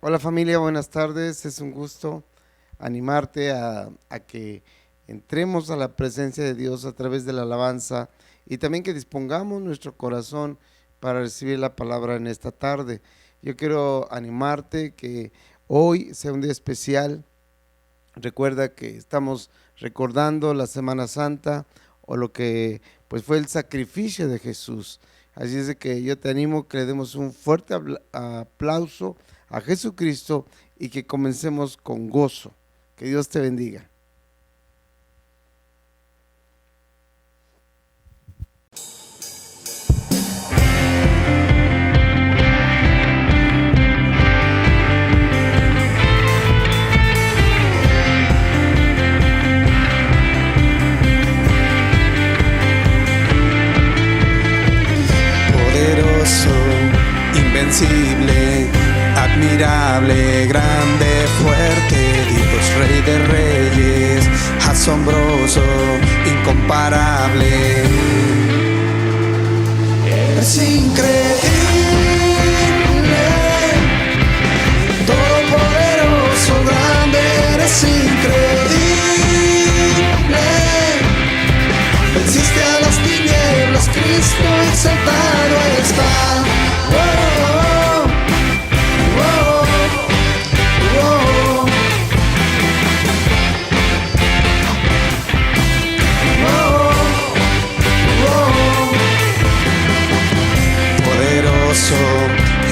Hola familia, buenas tardes. Es un gusto animarte a que entremos a la presencia de Dios a través de la alabanza y también que dispongamos nuestro corazón para recibir la palabra en esta tarde. Yo quiero animarte que hoy sea un día especial. Recuerda que estamos recordando la Semana Santa o lo que pues fue el sacrificio de Jesús. Así es de que yo te animo que le demos un fuerte aplauso a Jesucristo y que comencemos con gozo. Que Dios te bendiga. Invencible, admirable, grande, fuerte, Dios Rey de Reyes, asombroso, incomparable. Eres increíble, todopoderoso, grande, eres increíble. Venciste a las tinieblas, Cristo exaltado está.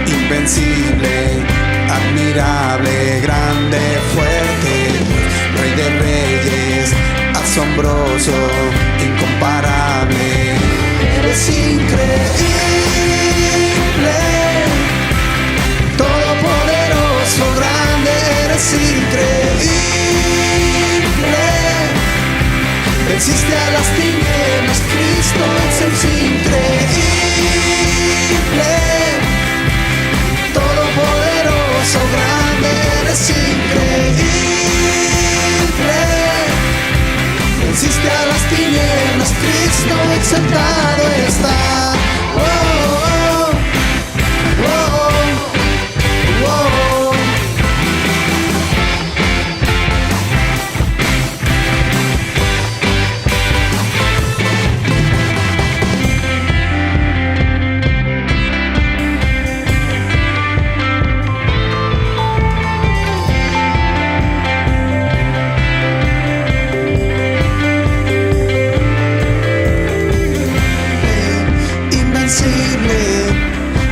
Invencible, admirable, grande, fuerte, Rey de Reyes, asombroso, incomparable. Eres increíble, todopoderoso, grande, eres increíble. Venciste a las tinieblas, Cristo es increíble. Todopoderoso, grande, eres increíble. Venciste a las tinieblas, Cristo exaltado está. Oh, oh, oh, oh, oh.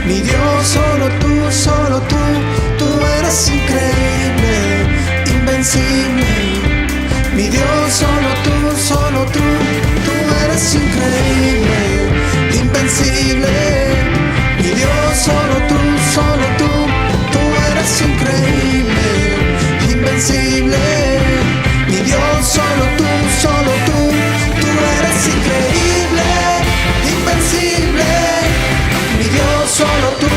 Mi Dios, solo tú eres increíble, invencible. Mi Dios, solo tú eres increíble, invencible. Mi Dios, solo tú eres increíble, invencible. Mi Dios, solo tú eres increíble, invencible. Mi Dios, solo tú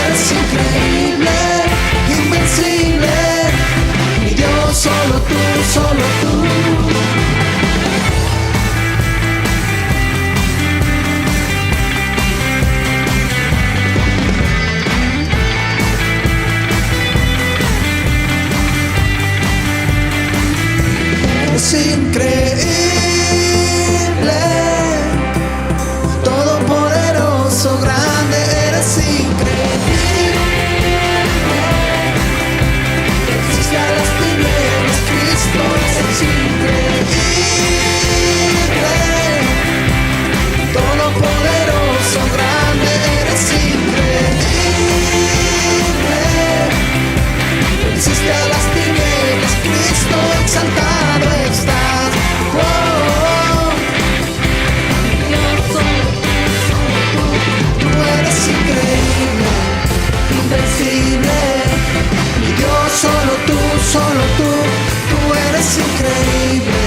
eres increíble, invencible. Mi Dios, solo tú. Eres increíble, todopoderoso, grande, eres increíble. Venciste a las tinieblas, Cristo es increíble. Todopoderoso, grande, eres increíble. Venciste a las tinieblas, Cristo exaltado estás. Oh, oh, oh. Tú eres increíble, invencible. Mi Dios, solo tú eres increíble,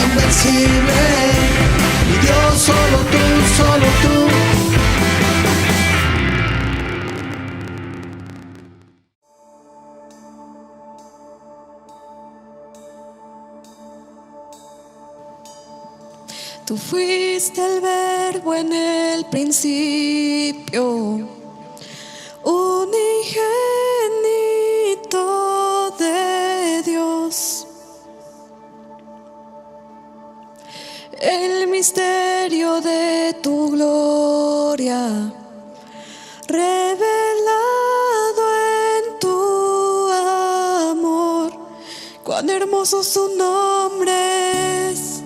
invencible. Mi Dios, solo tú. Tú fuiste el verbo en el principio, unigénito el misterio de tu gloria, revelado en tu amor. Cuán hermoso su nombre es,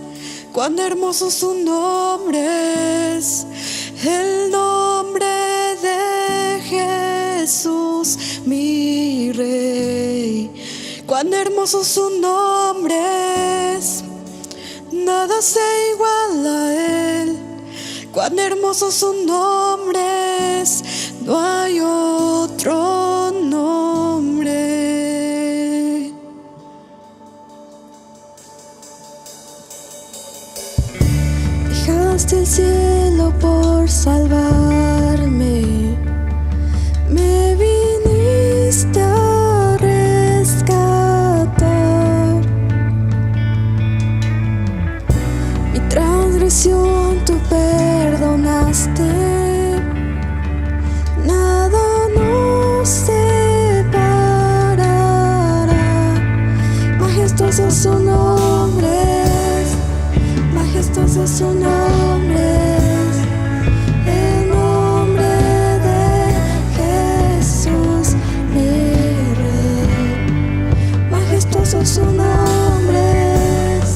cuán hermoso su nombre es, el nombre de Jesús, mi Rey. Cuán hermoso su nombre es, nada se iguala a él. Cuán hermoso su nombre es, no hay otro nombre. Dejaste el cielo por salvarme, me viniste a rescatar. Mi transgresión tú perdonaste, nada nos separará. Majestuoso su nombre es, majestuoso su nombre es, el nombre de Jesús, mi Rey. Majestuoso su nombre es,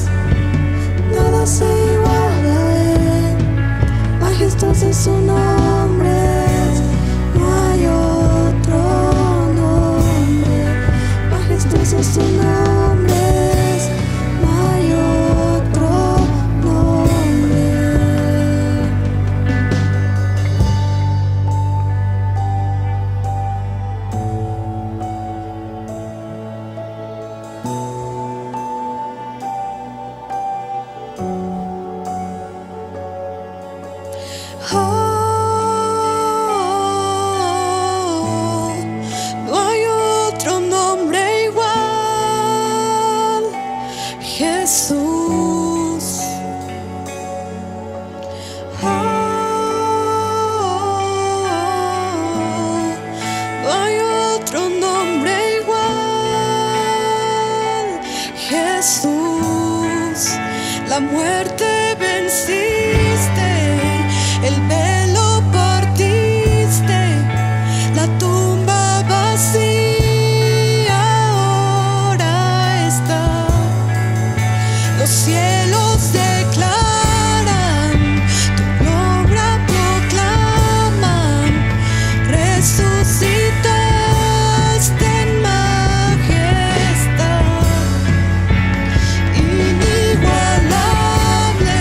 nada se iguala a él. Majestuoso su nombre es, no hay otro nombre. Majestuoso su nombre es, no hay otro nombre. No hay otro nombre igual, Jesús. No hay otro nombre igual, Jesús. La muerte venciste, el velo partiste, la tumba vacía ahora está. Los cielos declaran, tu obra proclaman, resucitaste en majestad. Inigualable,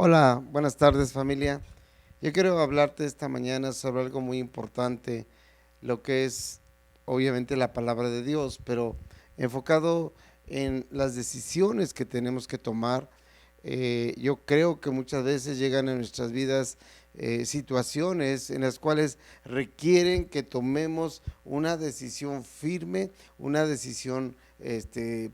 Hola, buenas tardes familia. Yo quiero hablarte esta mañana sobre algo muy importante, lo que es obviamente la palabra de Dios, pero enfocado en las decisiones que tenemos que tomar. Yo creo que muchas veces llegan a nuestras vidas situaciones en las cuales requieren que tomemos una decisión firme, una decisión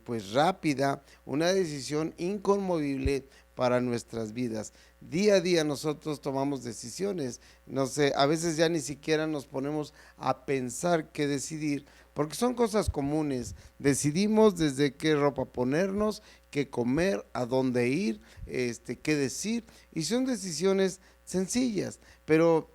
pues rápida, una decisión inconmovible para nuestras vidas. Día a día nosotros tomamos decisiones, no sé, a veces ya ni siquiera nos ponemos a pensar qué decidir, porque son cosas comunes. Decidimos desde qué ropa ponernos, qué comer, a dónde ir, qué decir, y son decisiones sencillas, pero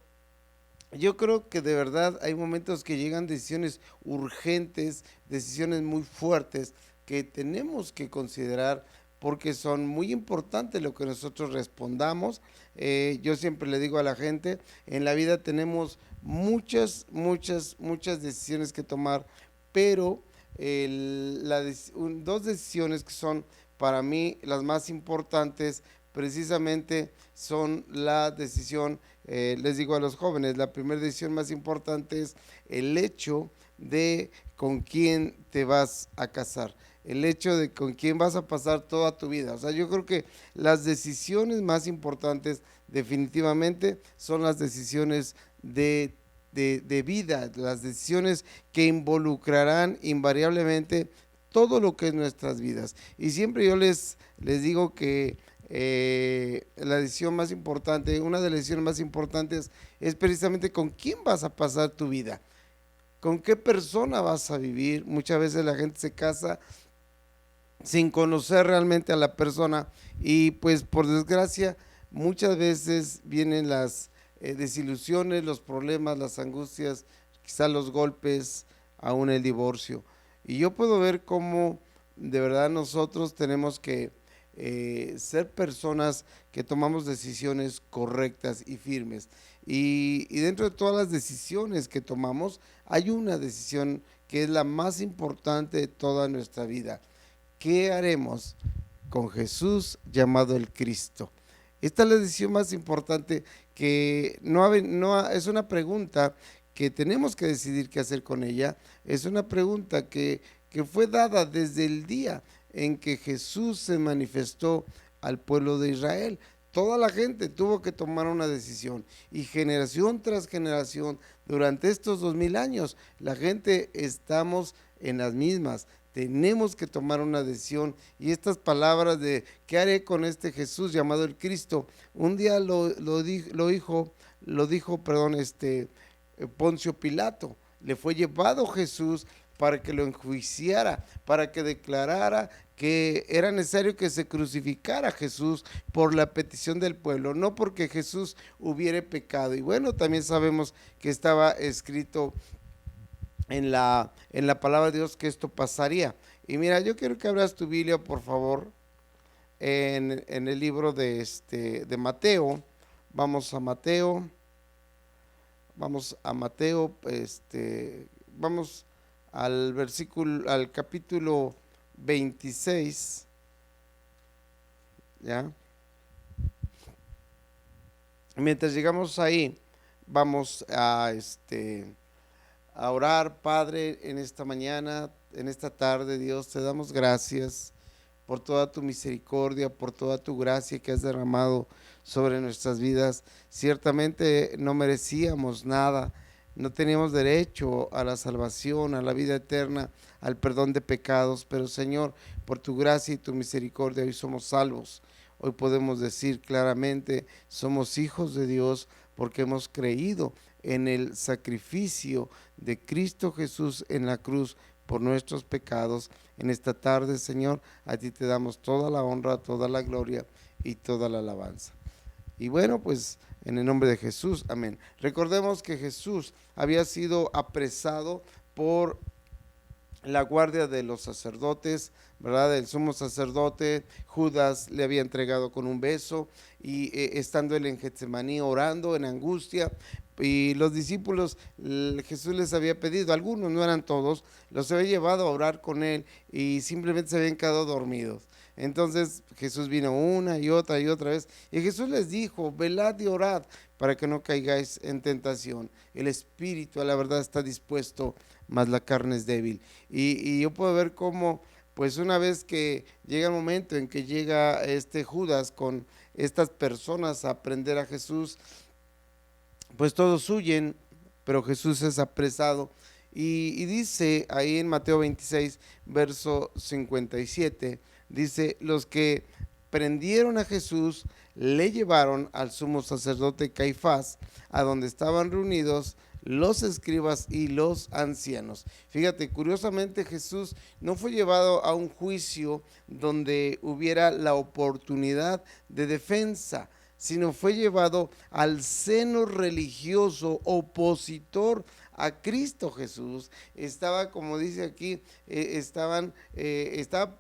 yo creo que de verdad hay momentos que llegan decisiones urgentes, decisiones muy fuertes que tenemos que considerar porque son muy importantes lo que nosotros respondamos. Yo siempre le digo a la gente, en la vida tenemos muchas decisiones que tomar, pero dos decisiones que son para mí las más importantes precisamente son la decisión, les digo a los jóvenes, la primera decisión más importante es el hecho de con quién te vas a casar, el hecho de con quién vas a pasar toda tu vida. O sea, yo creo que las decisiones más importantes definitivamente son las decisiones de vida, las decisiones que involucrarán invariablemente todo lo que es nuestras vidas. Y siempre yo les digo que la decisión más importante, una de las decisiones más importantes es precisamente con quién vas a pasar tu vida, con qué persona vas a vivir. Muchas veces la gente se casa sin conocer realmente a la persona y pues por desgracia muchas veces vienen las desilusiones, los problemas, las angustias, quizás los golpes, aún el divorcio. Y yo puedo ver cómo de verdad nosotros tenemos que ser personas que tomamos decisiones correctas y firmes. Y dentro de todas las decisiones que tomamos, hay una decisión que es la más importante de toda nuestra vida. ¿Qué haremos con Jesús llamado el Cristo? Esta es la decisión más importante que es una pregunta que tenemos que decidir qué hacer con ella. Es una pregunta que fue dada desde el día en que Jesús se manifestó al pueblo de Israel. Toda la gente tuvo que tomar una decisión y generación tras generación, durante estos 2000 años, la gente estamos en las mismas. Tenemos que tomar una decisión y estas palabras de ¿qué haré con este Jesús llamado el Cristo? Un día lo dijo, Poncio Pilato. Le fue llevado Jesús para que lo enjuiciara, para que declarara que era necesario que se crucificara a Jesús por la petición del pueblo, no porque Jesús hubiera pecado. Y bueno, también sabemos que estaba escrito en la palabra de Dios que esto pasaría. Y mira, yo quiero que abras tu Biblia, por favor, en el libro de Mateo. Vamos a Mateo, vamos al versículo, al capítulo 26, ¿ya? Mientras llegamos ahí, vamos a orar. Padre, en esta mañana, en esta tarde, Dios, te damos gracias por toda tu misericordia, por toda tu gracia que has derramado sobre nuestras vidas. Ciertamente no merecíamos nada, no teníamos derecho a la salvación, a la vida eterna, al perdón de pecados, pero Señor, por tu gracia y tu misericordia hoy somos salvos. Hoy podemos decir claramente, somos hijos de Dios porque hemos creído en el sacrificio de Cristo Jesús en la cruz por nuestros pecados. En esta tarde, Señor, a ti te damos toda la honra, toda la gloria y toda la alabanza. Y bueno, pues en el nombre de Jesús, amén. Recordemos que Jesús había sido apresado por la guardia de los sacerdotes, ¿verdad? El sumo sacerdote Judas le había entregado con un beso y estando él en Getsemaní orando en angustia, y los discípulos, Jesús les había pedido, algunos, no eran todos, los había llevado a orar con él y simplemente se habían quedado dormidos. Entonces Jesús vino una y otra vez, y Jesús les dijo: velad y orad para que no caigáis en tentación. El espíritu a la verdad está dispuesto, mas la carne es débil. Y yo puedo ver cómo, pues una vez que llega el momento en que llega Judas con estas personas a aprender a Jesús, pues todos huyen, pero Jesús es apresado. Y dice ahí en Mateo 26, verso 57, dice: los que prendieron a Jesús le llevaron al sumo sacerdote Caifás, a donde estaban reunidos los escribas y los ancianos. Fíjate, curiosamente Jesús no fue llevado a un juicio donde hubiera la oportunidad de defensa, sino fue llevado al seno religioso opositor a Cristo Jesús. Estaba, como dice aquí, estaba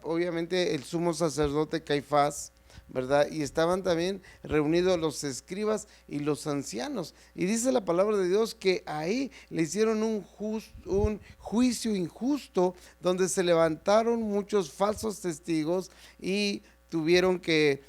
obviamente el sumo sacerdote Caifás, ¿verdad? Y estaban también reunidos los escribas y los ancianos. Y dice la palabra de Dios que ahí le hicieron un juicio injusto, donde se levantaron muchos falsos testigos y tuvieron que,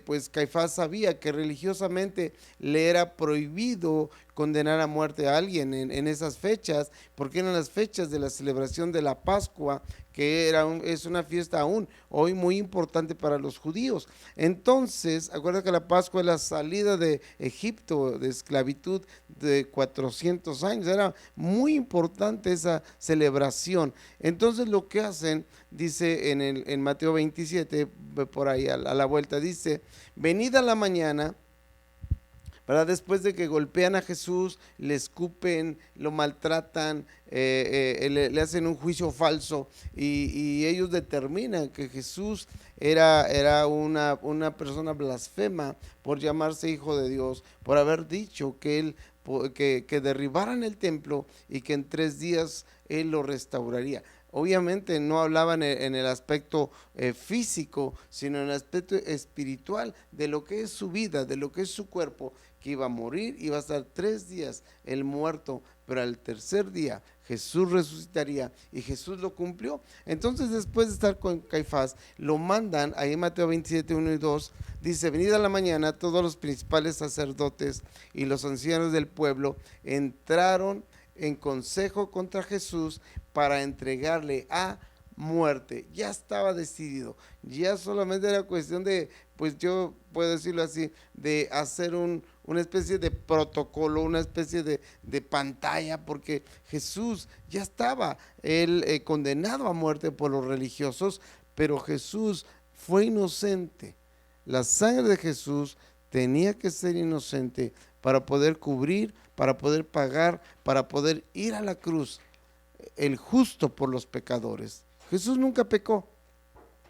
pues Caifás sabía que religiosamente le era prohibido condenar a muerte a alguien en esas fechas, porque eran las fechas de la celebración de la Pascua, que es una fiesta aún hoy muy importante para los judíos. Entonces, acuérdate que la Pascua es la salida de Egipto, de esclavitud de 400 años, era muy importante esa celebración. Entonces lo que hacen, dice en Mateo 27, por ahí a la vuelta, dice: venid a la mañana, ¿verdad? Después de que golpean a Jesús, le escupen, lo maltratan, le hacen un juicio falso, y ellos determinan que Jesús era una persona blasfema por llamarse hijo de Dios, por haber dicho que él que derribaran el templo y que en 3 días él lo restauraría. Obviamente no hablaban en el aspecto físico, sino en el aspecto espiritual de lo que es su vida, de lo que es su cuerpo, que iba a morir, iba a estar 3 días el muerto, pero al tercer día Jesús resucitaría, y Jesús lo cumplió. Entonces, después de estar con Caifás, lo mandan, ahí en Mateo 27, 1 y 2, dice: venid a la mañana, todos los principales sacerdotes y los ancianos del pueblo entraron en consejo contra Jesús para entregarle a muerte. Ya estaba decidido, ya solamente era cuestión de, pues yo puedo decirlo así, de hacer una especie de protocolo, una especie de pantalla, porque Jesús ya estaba él condenado a muerte por los religiosos, pero Jesús fue inocente. La sangre de Jesús tenía que ser inocente para poder cubrir, para poder pagar, para poder ir a la cruz, el justo por los pecadores. Jesús nunca pecó.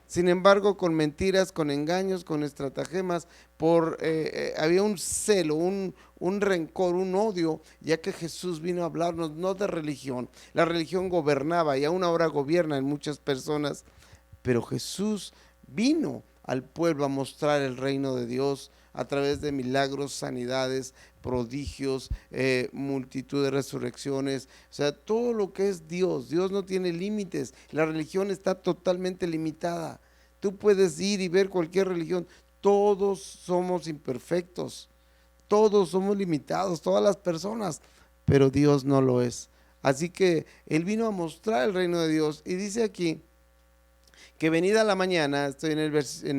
Sin embargo, con mentiras, con engaños, con estratagemas, había un celo, un rencor, un odio, ya que Jesús vino a hablarnos no de religión. La religión gobernaba y aún ahora gobierna en muchas personas, pero Jesús vino al pueblo a mostrar el reino de Dios a través de milagros, sanidades, prodigios, multitud de resurrecciones. O sea, todo lo que es Dios. Dios no tiene límites. La religión está totalmente limitada. Tú puedes ir y ver cualquier religión. Todos somos imperfectos, todos somos limitados, todas las personas, pero Dios no lo es. Así que Él vino a mostrar el reino de Dios, y dice aquí que venida la mañana, estoy en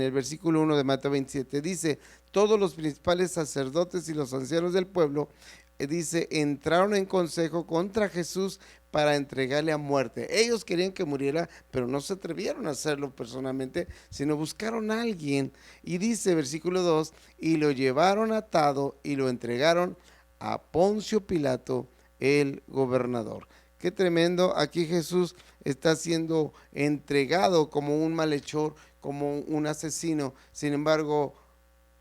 el versículo 1 de Mateo 27, dice: todos los principales sacerdotes y los ancianos del pueblo, dice, entraron en consejo contra Jesús para entregarle a muerte. Ellos querían que muriera, pero no se atrevieron a hacerlo personalmente, sino buscaron a alguien. Y dice, versículo 2, y lo llevaron atado y lo entregaron a Poncio Pilato, el gobernador. Qué tremendo, aquí Jesús está siendo entregado como un malhechor, como un asesino. Sin embargo,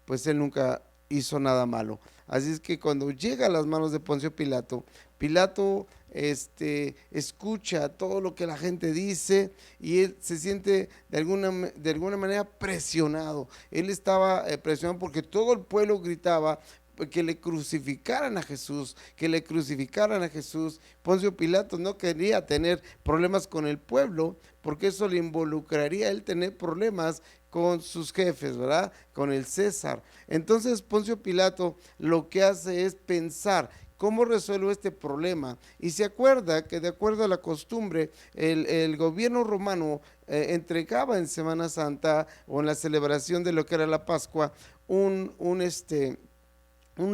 pues él nunca hizo nada malo. Así es que cuando llega a las manos de Poncio Pilato, Pilato escucha todo lo que la gente dice, y él se siente de alguna manera presionado. Él estaba presionado porque todo el pueblo gritaba: que le crucificaran a Jesús, que le crucificaran a Jesús. Poncio Pilato no quería tener problemas con el pueblo, porque eso le involucraría a él tener problemas con sus jefes, ¿verdad? Con el César. Entonces Poncio Pilato lo que hace es pensar, ¿cómo resuelvo este problema? Y se acuerda que de acuerdo a la costumbre, el gobierno romano entregaba en Semana Santa o en la celebración de lo que era la Pascua un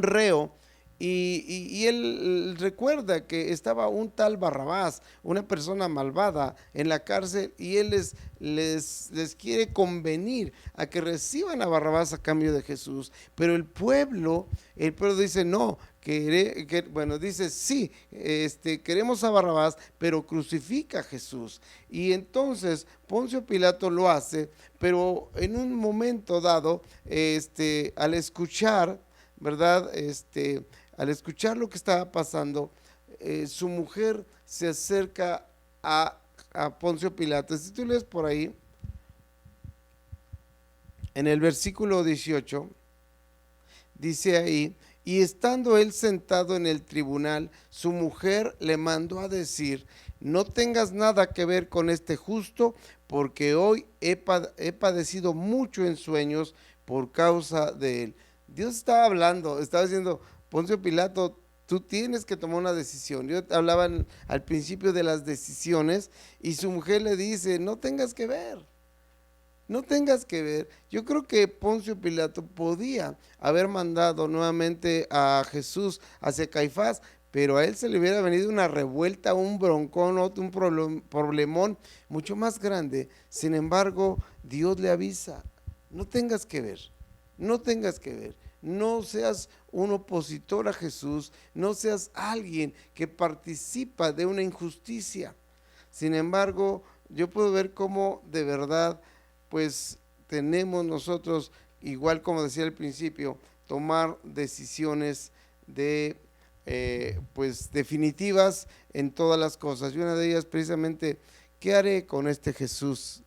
reo. Y él recuerda que estaba un tal Barrabás, una persona malvada en la cárcel, y él les quiere convenir a que reciban a Barrabás a cambio de Jesús. Pero el pueblo dice no, bueno, dice sí, queremos a Barrabás, pero crucifica a Jesús. Y entonces Poncio Pilato lo hace, pero en un momento dado, al escuchar, ¿verdad? Al escuchar lo que estaba pasando, su mujer se acerca a Poncio Pilato. Si tú lees por ahí, en el versículo 18, dice ahí: y estando él sentado en el tribunal, su mujer le mandó a decir: no tengas nada que ver con este justo, porque hoy he padecido mucho en sueños por causa de él. Dios estaba hablando, estaba diciendo: Poncio Pilato, tú tienes que tomar una decisión. Yo hablaba al principio de las decisiones, y su mujer le dice: no tengas que ver. No tengas que ver. Yo creo que Poncio Pilato podía haber mandado nuevamente a Jesús hacia Caifás, pero a él se le hubiera venido una revuelta, un broncón, un problemón mucho más grande. Sin embargo, Dios le avisa: no tengas que ver, no tengas que ver. No seas un opositor a Jesús, no seas alguien que participa de una injusticia. Sin embargo, yo puedo ver cómo de verdad, pues tenemos nosotros, igual como decía al principio, tomar decisiones pues definitivas en todas las cosas. Y una de ellas precisamente: ¿qué haré con este Jesús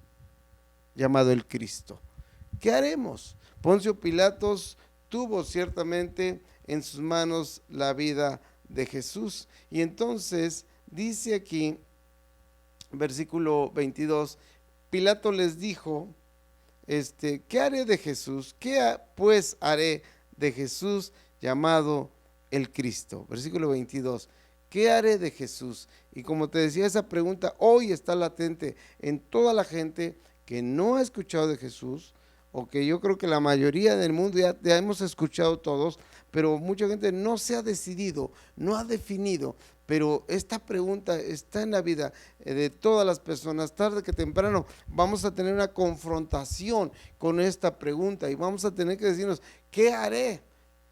llamado el Cristo? ¿Qué haremos? Poncio Pilatos tuvo ciertamente en sus manos la vida de Jesús. Y entonces dice aquí, versículo 22, Pilato les dijo: ¿qué haré de Jesús? ¿Qué pues haré de Jesús llamado el Cristo? Versículo 22, ¿qué haré de Jesús? Y como te decía, esa pregunta hoy está latente en toda la gente que no ha escuchado de Jesús, o que yo creo que la mayoría del mundo ya hemos escuchado todos, pero mucha gente no se ha decidido, no ha definido. Pero esta pregunta está en la vida de todas las personas. Tarde que temprano vamos a tener una confrontación con esta pregunta, y vamos a tener que decirnos: ¿qué haré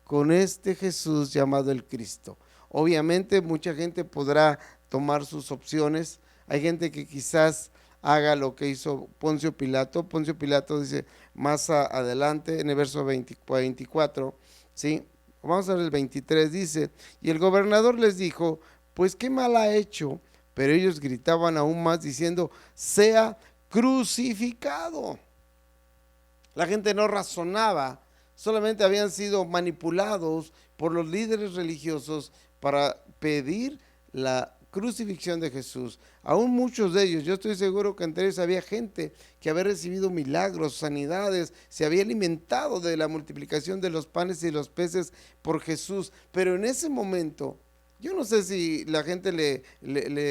con este Jesús llamado el Cristo? Obviamente mucha gente podrá tomar sus opciones. Hay gente que quizás haga lo que hizo Poncio Pilato. Poncio Pilato dice más adelante en el verso 24, ¿sí? Vamos a ver el 23, dice: y el gobernador les dijo: pues qué mal ha hecho. Pero ellos gritaban aún más diciendo: sea crucificado. La gente no razonaba, solamente habían sido manipulados por los líderes religiosos para pedir la crucifixión de Jesús. Aún muchos de ellos, yo estoy seguro que entre ellos había gente que había recibido milagros, sanidades, se había alimentado de la multiplicación de los panes y los peces por Jesús. Pero en ese momento, yo no sé si la gente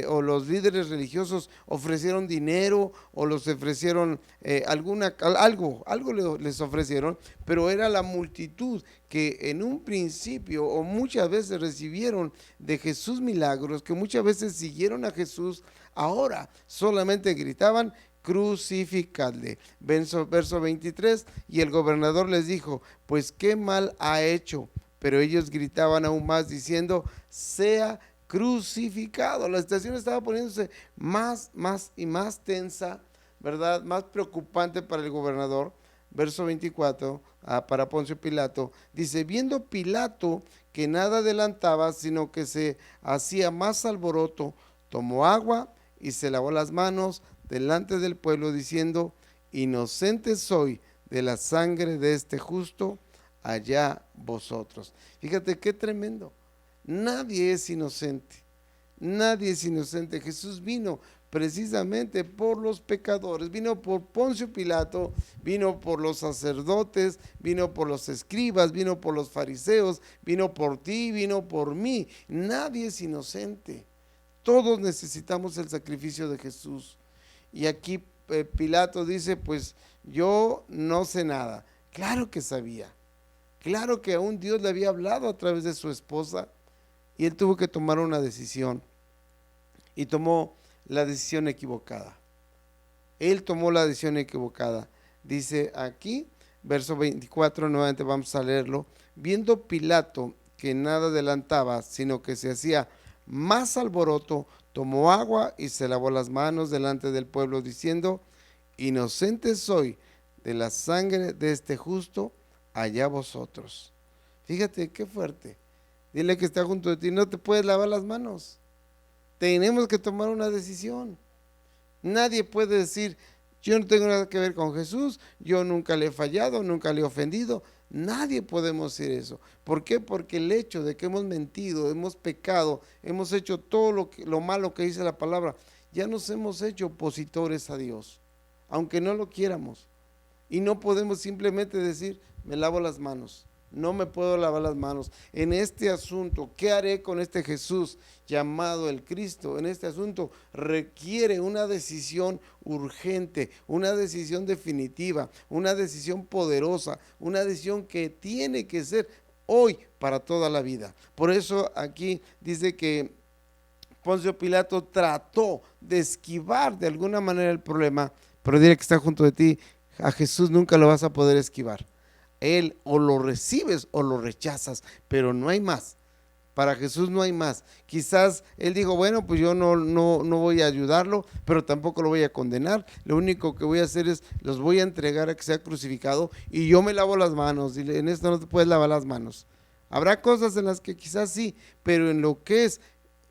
o los líderes religiosos ofrecieron dinero, o los ofrecieron algo les ofrecieron, pero era la multitud que en un principio o muchas veces recibieron de Jesús milagros, que muchas veces siguieron a Jesús. Ahora solamente gritaban: crucificadle. Verso 23, y el gobernador les dijo: pues qué mal ha hecho. Pero ellos gritaban aún más diciendo: sea crucificado. La situación estaba poniéndose más y más tensa, ¿verdad? Más preocupante para el gobernador. Verso 24, para Poncio Pilato, dice: viendo Pilato que nada adelantaba, sino que se hacía más alboroto, tomó agua y se lavó las manos delante del pueblo, diciendo: inocente soy de la sangre de este justo. allá vosotros. Fíjate qué tremendo. Nadie es inocente. Nadie es inocente. Jesús vino precisamente por los pecadores, vino por Poncio Pilato, vino por los sacerdotes, vino por los escribas, vino por los fariseos, vino por ti, vino por mí. Nadie es inocente. Todos necesitamos el sacrificio de Jesús. Y aquí Pilato dice, pues yo no sé nada. Claro que sabía. Claro que aún Dios le había hablado a través de su esposa y él tuvo que tomar una decisión. Y tomó la decisión equivocada. Él tomó la decisión equivocada. Dice aquí, verso 24, nuevamente vamos a leerlo. Viendo Pilato que nada adelantaba, sino que se hacía más alboroto, tomó agua y se lavó las manos delante del pueblo, diciendo, inocente soy de la sangre de este justo, allá vosotros. Fíjate qué fuerte. Dile que está junto de ti, no te puedes lavar las manos. Tenemos que tomar una decisión. Nadie puede decir, yo no tengo nada que ver con Jesús, yo nunca le he fallado, nunca le he ofendido. Nadie podemos decir eso. ¿Por qué? Porque el hecho de que hemos mentido, hemos pecado, hemos hecho todo lo malo que dice la palabra, ya nos hemos hecho opositores a Dios, aunque no lo quieramos. Y no podemos simplemente decir, me lavo las manos. No me puedo lavar las manos. En este asunto, ¿qué haré con este Jesús llamado el Cristo? En este asunto requiere una decisión urgente, una decisión definitiva, una decisión poderosa, una decisión que tiene que ser hoy para toda la vida. Por eso aquí dice que Poncio Pilato trató de esquivar de alguna manera el problema, pero dile que está junto de ti, a Jesús nunca lo vas a poder esquivar. Él o lo recibes o lo rechazas, pero no hay más. Para Jesús no hay más. Quizás él dijo, bueno, pues yo no voy a ayudarlo, pero tampoco lo voy a condenar. Lo único que voy a hacer es, los voy a entregar a que sea crucificado y yo me lavo las manos. Dile, en esto no te puedes lavar las manos. Habrá cosas en las que quizás sí, pero en lo que es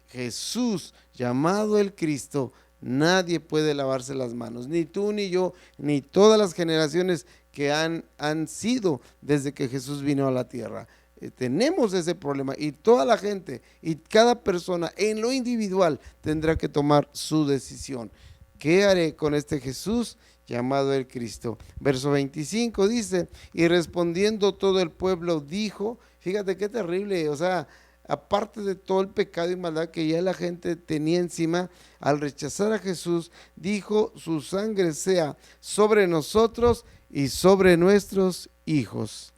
Jesús, llamado el Cristo, nadie puede lavarse las manos. Ni tú, ni yo, ni todas las generaciones que han sido desde que Jesús vino a la tierra. Tenemos ese problema y toda la gente y cada persona en lo individual tendrá que tomar su decisión. ¿Qué haré con este Jesús llamado el Cristo? Verso 25 dice, y respondiendo todo el pueblo dijo, fíjate qué terrible, o sea, aparte de todo el pecado y maldad que ya la gente tenía encima, al rechazar a Jesús, dijo, su sangre sea sobre nosotros y sobre nuestros hijos.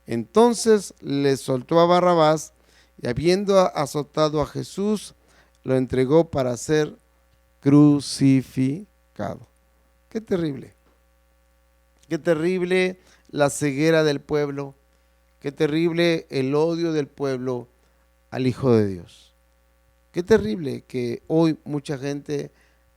Entonces le soltó a Barrabás y habiendo azotado a Jesús, lo entregó para ser crucificado. Qué terrible la ceguera del pueblo, qué terrible el odio del pueblo al Hijo de Dios. Qué terrible que hoy mucha gente,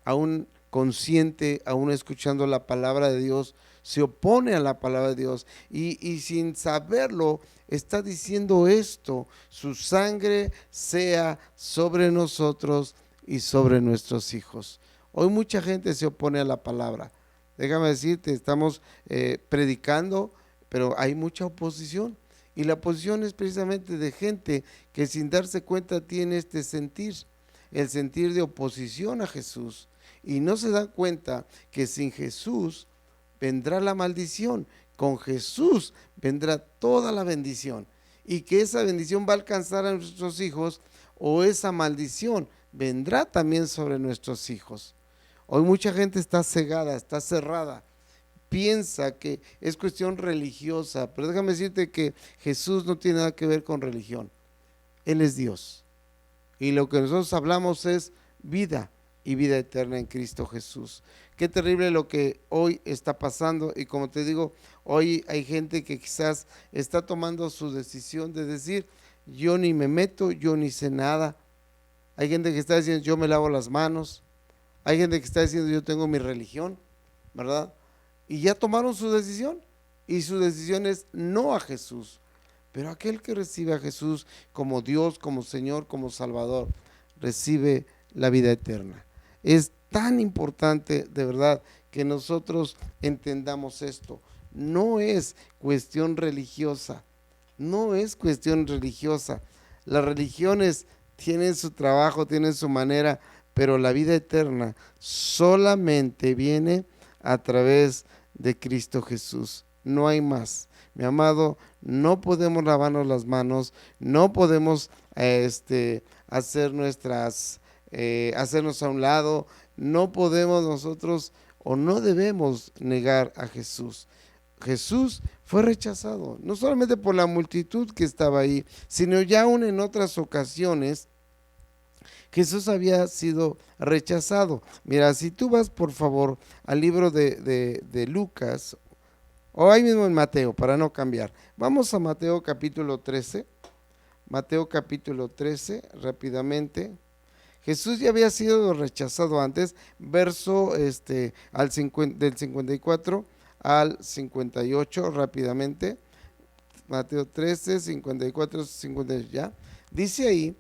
aún consciente, aún escuchando la palabra de Dios, se opone a la palabra de Dios y sin saberlo está diciendo esto, su sangre sea sobre nosotros y sobre nuestros hijos. Hoy mucha gente se opone a la palabra. Déjame decirte, estamos predicando, pero hay mucha oposición. Y la oposición es precisamente de gente que sin darse cuenta tiene este sentir, el sentir de oposición a Jesús. Y no se dan cuenta que sin Jesús vendrá la maldición, con Jesús vendrá toda la bendición. Y que esa bendición va a alcanzar a nuestros hijos o esa maldición vendrá también sobre nuestros hijos. Hoy mucha gente está cegada, está cerrada. Piensa que es cuestión religiosa, pero déjame decirte que Jesús no tiene nada que ver con religión. Él es Dios. Y lo que nosotros hablamos es vida y vida eterna en Cristo Jesús. Qué terrible lo que hoy está pasando y como te digo, hoy hay gente que quizás está tomando su decisión de decir, yo ni me meto, yo ni sé nada. Hay gente que está diciendo, yo me lavo las manos. Hay gente que está diciendo, yo tengo mi religión, ¿verdad? Y ya tomaron su decisión y su decisión es no a Jesús, pero aquel que recibe a Jesús como Dios, como Señor, como Salvador, recibe la vida eterna. Es tan importante de verdad que nosotros entendamos esto. No es cuestión religiosa, no es cuestión religiosa. Las religiones tienen su trabajo, tienen su manera, pero la vida eterna solamente viene a través de Cristo Jesús. No hay más. Mi amado, no podemos lavarnos las manos, no podemos hacer hacernos a un lado, no podemos nosotros o no debemos negar a Jesús. Jesús fue rechazado, no solamente por la multitud que estaba ahí, sino ya aún en otras ocasiones Jesús había sido rechazado. Mira, si tú vas por favor al libro de Lucas, o ahí mismo en Mateo, para no cambiar. Vamos a Mateo capítulo 13. Mateo capítulo 13, rápidamente. Jesús ya había sido rechazado antes, verso del 54 al 58, rápidamente. Mateo 13, 54, 58, ya. Dice ahí,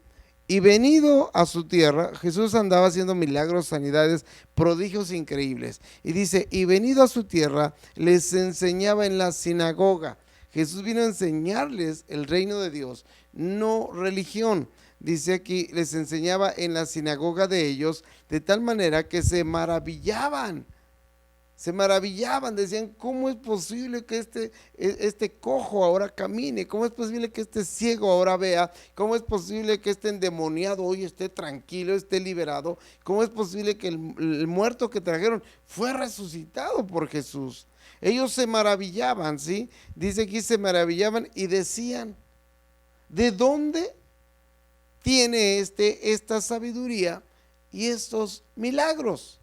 y venido a su tierra, Jesús andaba haciendo milagros, sanidades, prodigios increíbles. Y dice, y venido a su tierra, les enseñaba en la sinagoga. Jesús vino a enseñarles el reino de Dios, no religión. Dice aquí, les enseñaba en la sinagoga de ellos, de tal manera que se maravillaban, decían, ¿cómo es posible que este cojo ahora camine? ¿Cómo es posible que este ciego ahora vea? ¿Cómo es posible que este endemoniado hoy esté tranquilo, esté liberado? ¿Cómo es posible que el muerto que trajeron fue resucitado por Jesús? Ellos se maravillaban, ¿sí? Dice aquí se maravillaban y decían, ¿de dónde tiene esta sabiduría y estos milagros?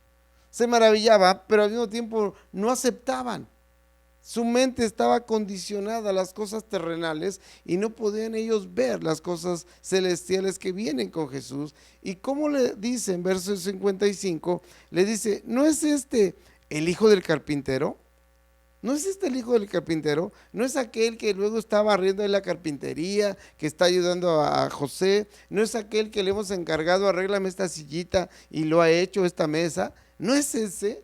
Se maravillaba, pero al mismo tiempo no aceptaban. Su mente estaba condicionada a las cosas terrenales y no podían ellos ver las cosas celestiales que vienen con Jesús. Y como le dice en verso 55, le dice, ¿no es este el hijo del carpintero? ¿No es este el hijo del carpintero? ¿No es aquel que luego está barriendo en la carpintería, que está ayudando a José? ¿No es aquel que le hemos encargado, arréglame esta sillita y lo ha hecho esta mesa? ¿No es ese?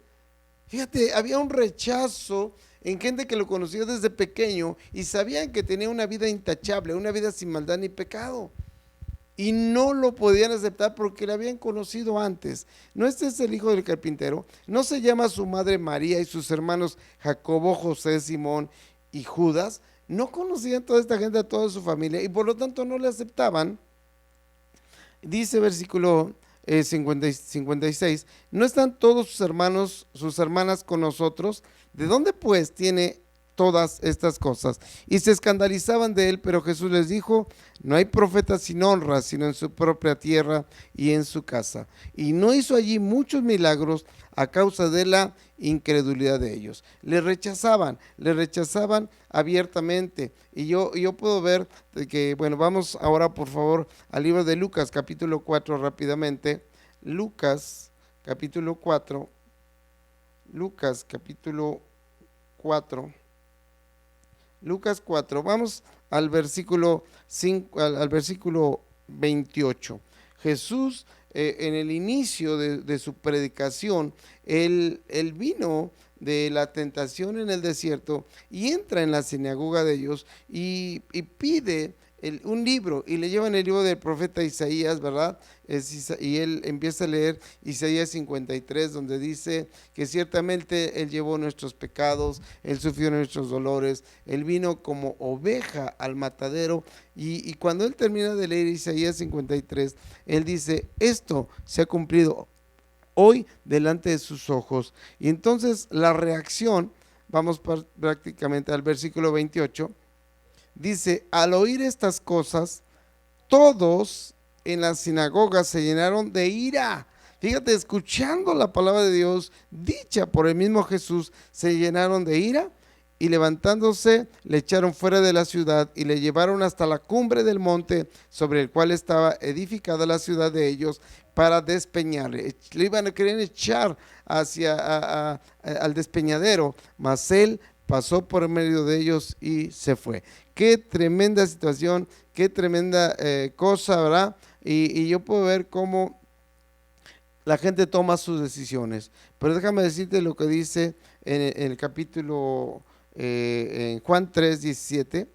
Fíjate, había un rechazo en gente que lo conocía desde pequeño y sabían que tenía una vida intachable, una vida sin maldad ni pecado. Y no lo podían aceptar porque le habían conocido antes. ¿No este es el hijo del carpintero? ¿No se llama su madre María y sus hermanos Jacobo, José, Simón y Judas? ¿No conocían toda esta gente, a toda su familia, y por lo tanto no le aceptaban? Dice versículo 56, ¿no están todos sus hermanos, sus hermanas con nosotros? ¿De dónde pues tiene todas estas cosas? Y se escandalizaban de él, pero Jesús les dijo, no hay profeta sin honra, sino en su propia tierra y en su casa. Y no hizo allí muchos milagros a causa de la incredulidad de ellos. Le rechazaban abiertamente. Y yo puedo ver que, bueno, vamos ahora por favor al libro de Lucas, capítulo 4, rápidamente. Lucas, capítulo 4. Lucas, capítulo 4. Lucas 4, vamos al versículo 5, al versículo 28. Jesús, en el inicio de su predicación, él vino de la tentación en el desierto y entra en la sinagoga de ellos y pide un libro, y le llevan el libro del profeta Isaías, ¿verdad? Y él empieza a leer Isaías 53, donde dice que ciertamente él llevó nuestros pecados, él sufrió nuestros dolores, él vino como oveja al matadero, y cuando él termina de leer Isaías 53, él dice, esto se ha cumplido hoy delante de sus ojos. Y entonces la reacción, vamos prácticamente al versículo 28, dice, al oír estas cosas, todos en la sinagoga se llenaron de ira. Fíjate, escuchando la palabra de Dios dicha por el mismo Jesús, se llenaron de ira y levantándose le echaron fuera de la ciudad y le llevaron hasta la cumbre del monte sobre el cual estaba edificada la ciudad de ellos para despeñarle. Le iban a querer echar al despeñadero, mas él pasó por medio de ellos y se fue. Qué tremenda situación, qué tremenda cosa, ¿verdad? Y yo puedo ver cómo la gente toma sus decisiones. Pero déjame decirte lo que dice en el capítulo, en Juan 3, 17.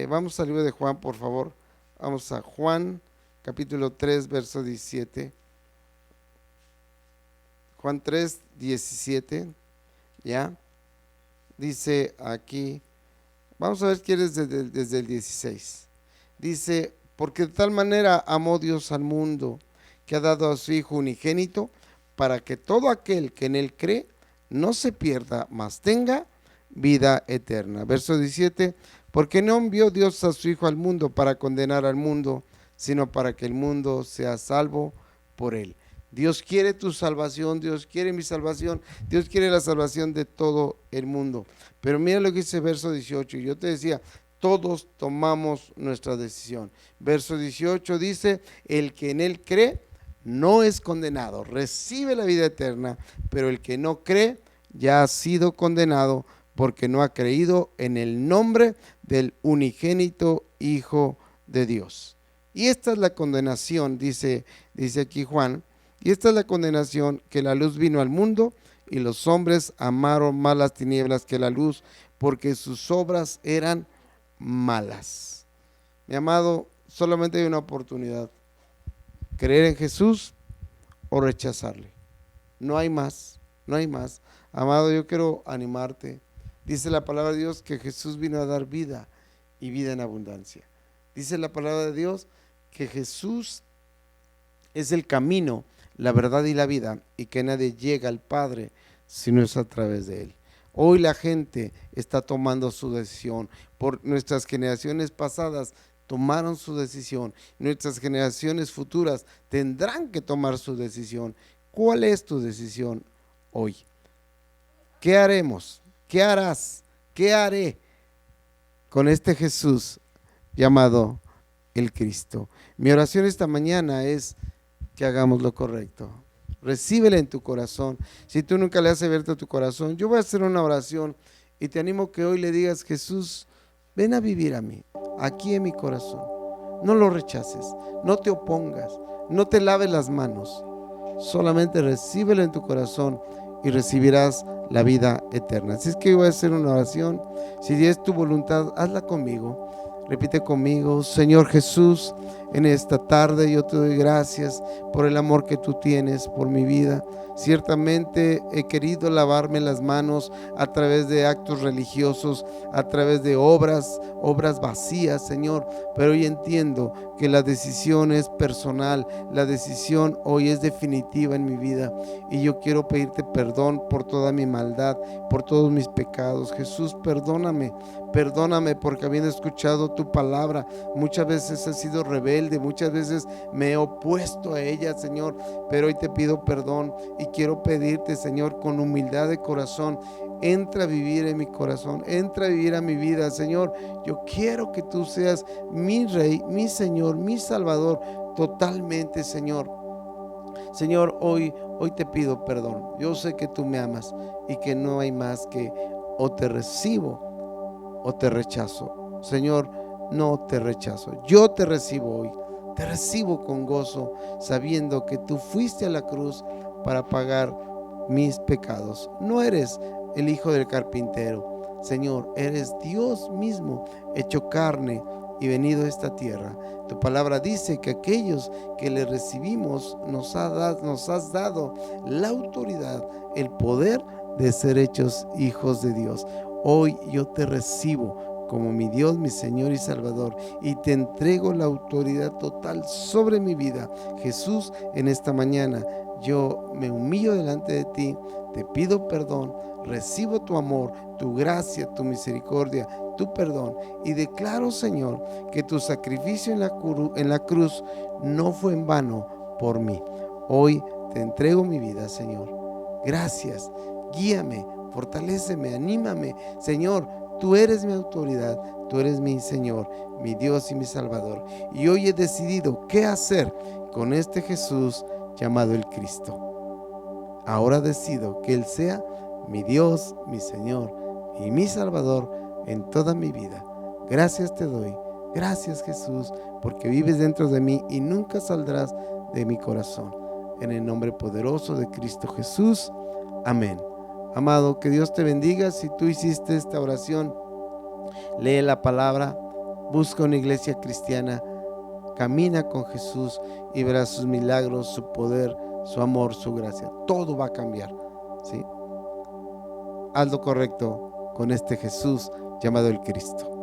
Vamos al libro de Juan, por favor. Vamos a Juan, capítulo 3, verso 17. Juan 3, 17. ¿Ya? Dice aquí, vamos a ver quién es desde el 16. Dice, porque de tal manera amó Dios al mundo, que ha dado a su Hijo unigénito, para que todo aquel que en él cree no se pierda, mas tenga vida eterna. Verso 17, porque no envió Dios a su Hijo al mundo para condenar al mundo, sino para que el mundo sea salvo por él. Dios quiere tu salvación, Dios quiere mi salvación, Dios quiere la salvación de todo el mundo. Pero mira lo que dice verso 18, yo te decía, todos tomamos nuestra decisión. Verso 18 dice, el que en él cree no es condenado, recibe la vida eterna, pero el que no cree ya ha sido condenado porque no ha creído en el nombre del unigénito Hijo de Dios. Y esta es la condenación, dice aquí Juan, y esta es la condenación, que la luz vino al mundo y los hombres amaron más las tinieblas que la luz, porque sus obras eran malas. Mi amado, solamente hay una oportunidad: creer en Jesús o rechazarle. No hay más, no hay más. Amado, yo quiero animarte. Dice la palabra de Dios que Jesús vino a dar vida y vida en abundancia. Dice la palabra de Dios que Jesús es el camino, la verdad y la vida, y que nadie llega al Padre si no es a través de él. Hoy la gente está tomando su decisión. Por nuestras generaciones pasadas tomaron su decisión. Nuestras generaciones futuras tendrán que tomar su decisión. ¿Cuál es tu decisión hoy? ¿Qué haremos? ¿Qué harás? ¿Qué haré con este Jesús llamado el Cristo? Mi oración esta mañana es que hagamos lo correcto. Recíbela en tu corazón. Si tú nunca le has abierto tu corazón, yo voy a hacer una oración y te animo que hoy le digas: Jesús, ven a vivir a mí, aquí en mi corazón. No lo rechaces, no te opongas, no te laves las manos. Solamente recíbelo en tu corazón y recibirás la vida eterna. Así es que yo voy a hacer una oración. Si es tu voluntad, hazla conmigo. Repite conmigo: Señor Jesús, en esta tarde yo te doy gracias por el amor que tú tienes por mi vida. Ciertamente he querido lavarme las manos a través de actos religiosos, a través de obras vacías, Señor, pero hoy entiendo que la decisión es personal, la decisión hoy es definitiva en mi vida, y yo quiero pedirte perdón por toda mi maldad, por todos mis pecados. Jesús, perdóname porque habiendo escuchado tu palabra, muchas veces he sido rebelde, muchas veces me he opuesto a ella, Señor, pero hoy te pido perdón y quiero pedirte, Señor, con humildad de corazón, entra a vivir en mi corazón, entra a vivir a mi vida, Señor. Yo quiero que tú seas mi Rey, mi Señor, mi Salvador, totalmente, Señor. Señor, hoy te pido perdón. Yo sé que tú me amas y que no hay más que o te recibo o te rechazo. Señor, no te rechazo, yo te recibo hoy, te recibo con gozo, sabiendo que tú fuiste a la cruz para pagar mis pecados. No eres el hijo del carpintero, Señor, eres Dios mismo hecho carne y venido a esta tierra. Tu palabra dice que aquellos que le recibimos nos has dado la autoridad, el poder de ser hechos hijos de Dios. Hoy yo te recibo como mi Dios, mi Señor y Salvador, y te entrego la autoridad total sobre mi vida. Jesús, en esta mañana yo me humillo delante de ti, te pido perdón, recibo tu amor, tu gracia, tu misericordia, tu perdón, y declaro, Señor, que tu sacrificio en la cruz no fue en vano por mí. Hoy te entrego mi vida, Señor. Gracias, guíame, fortaléceme, anímame, Señor. Tú eres mi autoridad, tú eres mi Señor, mi Dios y mi Salvador. Y hoy he decidido qué hacer con este Jesús llamado el Cristo. Ahora decido que Él sea mi Dios, mi Señor y mi Salvador en toda mi vida. Gracias te doy, gracias Jesús, porque vives dentro de mí y nunca saldrás de mi corazón. En el nombre poderoso de Cristo Jesús, amén. Amado, que Dios te bendiga. Si tú hiciste esta oración, lee la palabra, Busca una iglesia cristiana, camina con Jesús y verás sus milagros, su poder, su amor, su gracia. Todo va a cambiar, ¿sí? Haz lo correcto con este Jesús llamado el Cristo.